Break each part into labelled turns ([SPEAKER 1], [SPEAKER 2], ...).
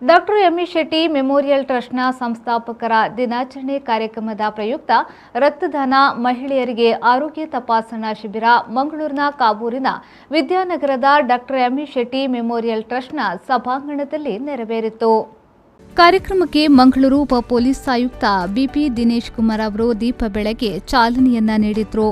[SPEAKER 1] Doctor M E Shetty memorial ಟ್ರಸ್ಟ್ನ ಸಂಸ್ಥಾಪಕರ ದಿನಾಚರಣೆ ಕಾರ್ಯಕ್ರಮದ ಪ್ರಯುಕ್ತ ರಕ್ತದಾನ, ಮಹಿಳೆಯರಿಗೆ ಆರೋಗ್ಯ ತಪಾಸಣಾ ಶಿಬಿರ ಮಂಗಳೂರಿನ ಕಾಬೂರಿನ ವಿದ್ಯಾನಗರದ ಡಾಕ್ಟರ್ ಎಂಇ ಶೆಟ್ಟಿ ಮೆಮೋರಿಯಲ್ ಟ್ರಸ್ಟ್ನ ಸಭಾಂಗಣದಲ್ಲಿ ನೆರವೇರಿತು. ಕಾರ್ಯಕ್ರಮಕ್ಕೆ ಮಂಗಳೂರು ಉಪ ಪೊಲೀಸ್ ಆಯುಕ್ತ ಬಿಪಿ ದಿನೇಶ್ ಕುಮಾರ್ ಅವರು ದೀಪ ಬೆಳಗ್ಗೆ ಚಾಲನೆಯನ್ನ ನೀಡಿದರು.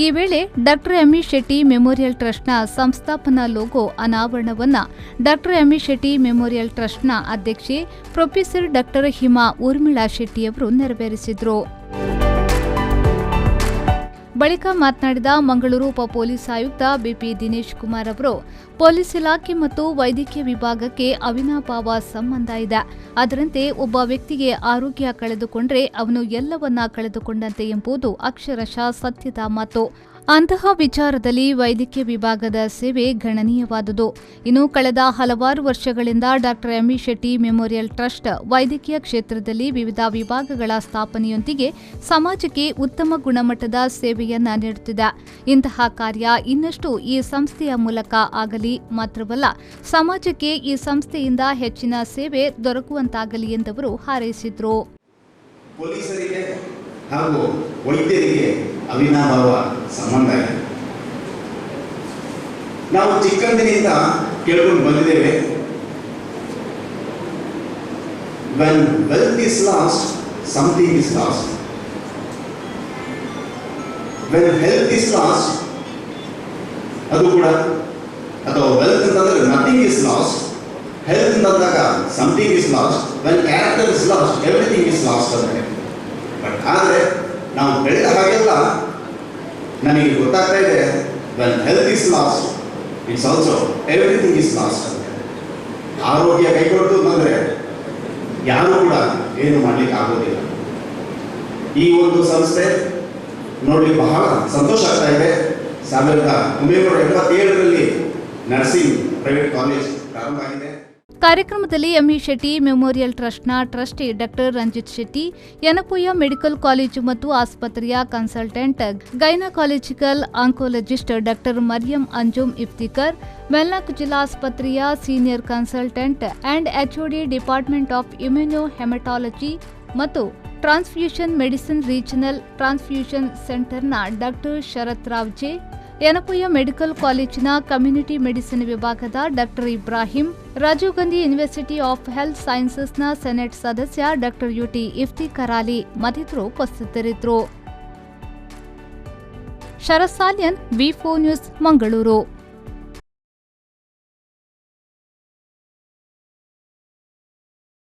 [SPEAKER 1] ಈ ವೇಳೆ ಡಾಕ್ಟರ್ ಎಂಇ ಶೆಟ್ಟಿ ಮೆಮೋರಿಯಲ್ ಟ್ರಸ್ಟ್ನ ಸಂಸ್ಥಾಪನಾ ಲೋಗೋ ಅನಾವರಣವನ್ನು ಡಾಕ್ಟರ್ ಎಂಇ ಶೆಟ್ಟಿ ಮೆಮೋರಿಯಲ್ ಟ್ರಸ್ಟ್ನ ಅಧ್ಯಕ್ಷೆ ಪ್ರೊಫೆಸರ್ ಡಾಕ್ಟರ್ ಹಿಮಾ ಊರ್ಮಿಳಾ ಶೆಟ್ಟಿಯವರು ನೆರವೇರಿಸಿದರು. ಬಳಿಕ ಮಾತನಾಡಿದ ಮಂಗಳೂರು ಉಪ ಪೊಲೀಸ್ ಆಯುಕ್ತ ಬಿಪಿ ದಿನೇಶ್ ಕುಮಾರ್ ಅವರು, ಪೊಲೀಸ್ ಇಲಾಖೆ ಮತ್ತು ವೈದ್ಯಕೀಯ ವಿಭಾಗಕ್ಕೆ ಅವಿನಾಭಾವ ಸಂಬಂಧ ಇದೆ. ಅದರಂತೆ ಒಬ್ಬ ವ್ಯಕ್ತಿಗೆ ಆರೋಗ್ಯ ಕಳೆದುಕೊಂಡ್ರೆ ಅವನು ಎಲ್ಲವನ್ನ ಕಳೆದುಕೊಂಡಂತೆ ಎಂಬುದು ಅಕ್ಷರಶಃ ಸತ್ಯದ ಮಾತು. ಅಂತಹ ವಿಚಾರದಲ್ಲಿ ವೈದ್ಯಕೀಯ ವಿಭಾಗದ ಸೇವೆ ಗಣನೀಯವಾದುದು. ಇನ್ನು ಕಳೆದ ಹಲವಾರು ವರ್ಷಗಳಿಂದ doctor M E Shetty memorial trust ವೈದ್ಯಕೀಯ ಕ್ಷೇತ್ರದಲ್ಲಿ ವಿವಿಧ ವಿಭಾಗಗಳ ಸ್ಥಾಪನೆಯೊಂದಿಗೆ ಸಮಾಜಕ್ಕೆ ಉತ್ತಮ ಗುಣಮಟ್ಟದ ಸೇವೆಯನ್ನ ನೀಡುತ್ತಿದೆ. ಇಂತಹ ಕಾರ್ಯ ಇನ್ನಷ್ಟು ಈ ಸಂಸ್ಥೆಯ ಮೂಲಕ ಆಗಲಿ ಮಾತ್ರವಲ್ಲ, ಸಮಾಜಕ್ಕೆ ಈ ಸಂಸ್ಥೆಯಿಂದ ಹೆಚ್ಚಿನ ಸೇವೆ ದೊರಕುವಂತಾಗಲಿ ಎಂದವರು ಹಾರೈಸಿದರು.
[SPEAKER 2] ಪೊಲೀಸರಿಗೆ ಹಾಗೂ ವೈದ್ಯರಿಗೆ ಅವಿನಾಭಾವ ಸಂಬಂಧ ಇದೆ. ನಾವು ಚಿಕ್ಕಂದಿನಿಂದ ಕೇಳ್ಕೊಂಡು ಬಂದಿದ್ದೇವೆ, when wealth is lost, something is lost. when health is lost, ಅದು ಕೂಡ ಅಥವಾ wealth ಅಂತಂದ್ರೆ nothing is lost, health ಅಂತಂದಾಗ something is lost, when character is lost, everything is lost ಅಂದ್ರೆ. ಬಟ್ ಆದರೆ ನಾವು ಬೆಳೆದ ಹಾಗೆಲ್ಲ ನನಗೆ ಗೊತ್ತಾಗ್ತಾ ಇದೆ, when health is lost, it's also everything is lost ಅಂತ. ಆರೋಗ್ಯ ಕೈಕೊಟ್ಟು ಬಂದರೆ ಯಾರು ಕೂಡ ಏನು ಮಾಡಲಿಕ್ಕೆ ಆಗೋದಿಲ್ಲ. ಈ ಒಂದು ಸಂಸ್ಥೆ ನೋಡಿ ಬಹಳ ಸಂತೋಷ ಆಗ್ತಾ ಇದೆ. 1987ರಲ್ಲಿ ನರ್ಸಿಂಗ್ ಪ್ರೈವೇಟ್ ಕಾಲೇಜ್ ಪ್ರಾರಂಭ ಆಗಿದೆ.
[SPEAKER 1] ಕಾರ್ಯಕ್ರಮದಲ್ಲಿ ಎಂಇ ಶೆಟ್ಟಿ ಮೆಮೋರಿಯಲ್ ಟ್ರಸ್ಟ್ನ trustee doctor Ranjit Shetty, Yenepoya medical college ಮತ್ತು ಆಸ್ಪತ್ರೆಯ consultant gynaecological oncologist doctor Mariyam Anjum Iftikar, ವೆಲ್ನಾಕ್ ಜಿಲ್ಲಾ ಆಸ್ಪತ್ರೆಯ senior consultant and HOD department of immuno haematology ಮತ್ತು ಟ್ರಾನ್ಸ್ಫ್ಯೂಷನ್ ಮೆಡಿಸಿನ್ ರೀಜನಲ್ ಟ್ರಾನ್ಸ್ಫ್ಯೂಷನ್ ಸೆಂಟರ್ನ doctor Sharath Rao J, Yenepoya medical ಕಾಲೇಜಿನ ಕಮ್ಯುನಿಟಿ ಮೆಡಿಸಿನ್ ವಿಭಾಗದ doctor Ibrahim, Rajiv Gandhi university of health ಸೈನ್ಸಸ್ನ ಸೆನೆಟ್ ಸದಸ್ಯ ಡಾಕ್ಟರ್ ಯುಟಿ ಇಫ್ತಿಕರ್ ಅಲಿ ಮತ್ತಿತರರು ಉಪಸ್ಥಿತರಿದ್ದರು. ಶರತ್ ಸಾಲ್ಯನ್, ವಿ4 ನ್ಯೂಸ್, ಮಂಗಳೂರು.